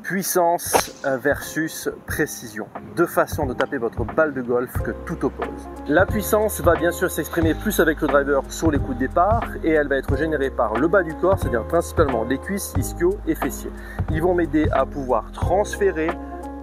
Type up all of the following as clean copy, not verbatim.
Puissance versus précision. Deux façons de taper votre balle de golf que tout oppose. La puissance va bien sûr s'exprimer plus avec le driver sur les coups de départ et elle va être générée par le bas du corps, c'est-à-dire principalement les cuisses, ischio et fessiers. Ils vont m'aider à pouvoir transférer,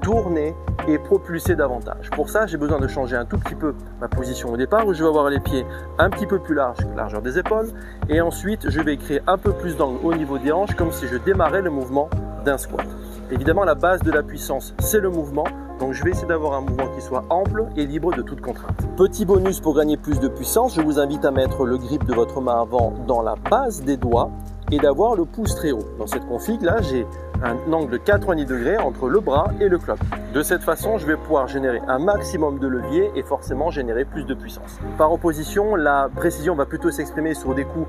tourner et propulser davantage. Pour ça, j'ai besoin de changer un tout petit peu ma position au départ où je vais avoir les pieds un petit peu plus larges que la largeur des épaules et ensuite je vais créer un peu plus d'angle au niveau des hanches comme si je démarrais le mouvement d'un squat. Évidemment, la base de la puissance, c'est le mouvement. Donc, je vais essayer d'avoir un mouvement qui soit ample et libre de toute contrainte. Petit bonus pour gagner plus de puissance, je vous invite à mettre le grip de votre main avant dans la base des doigts et d'avoir le pouce très haut. Dans cette config là, j'ai un angle de 90 degrés entre le bras et le club. De cette façon, je vais pouvoir générer un maximum de levier et forcément générer plus de puissance. Par opposition, la précision va plutôt s'exprimer sur des coups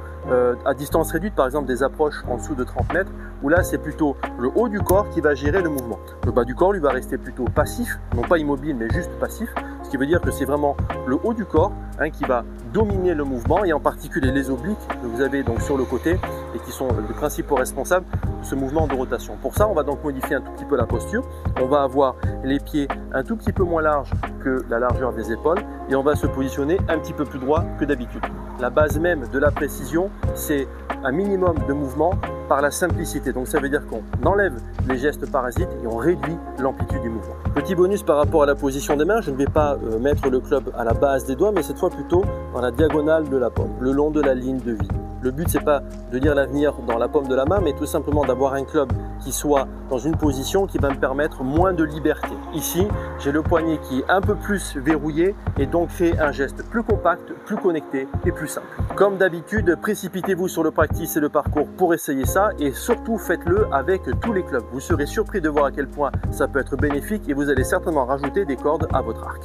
à distance réduite, par exemple des approches en dessous de 30 mètres, où là c'est plutôt le haut du corps qui va gérer le mouvement. Le bas du corps lui va rester plutôt passif, non pas immobile mais juste passif, ce qui veut dire que c'est vraiment le haut du corps qui va dominer le mouvement et en particulier les obliques que vous avez donc sur le côté et qui sont les principaux responsables de ce mouvement de rotation. Pour ça, on va donc modifier un tout petit peu la posture. On va avoir les pieds un tout petit peu moins larges que la largeur des épaules et on va se positionner un petit peu plus droit que d'habitude. La base même de la précision, c'est un minimum de mouvement par la simplicité. Donc ça veut dire qu'on enlève les gestes parasites et on réduit l'amplitude du mouvement. Petit bonus par rapport à la position des mains, je ne vais pas mettre le club à la base des doigts, mais cette fois plutôt dans la diagonale de la paume, le long de la ligne de vie. Le but, c'est pas de lire l'avenir dans la paume de la main, mais tout simplement d'avoir un club qui soit dans une position qui va me permettre moins de liberté. Ici, j'ai le poignet qui est un peu plus verrouillé et donc créer un geste plus compact, plus connecté et plus simple. Comme d'habitude, précipitez-vous sur le practice et le parcours pour essayer ça et surtout faites-le avec tous les clubs. Vous serez surpris de voir à quel point ça peut être bénéfique et vous allez certainement rajouter des cordes à votre arc.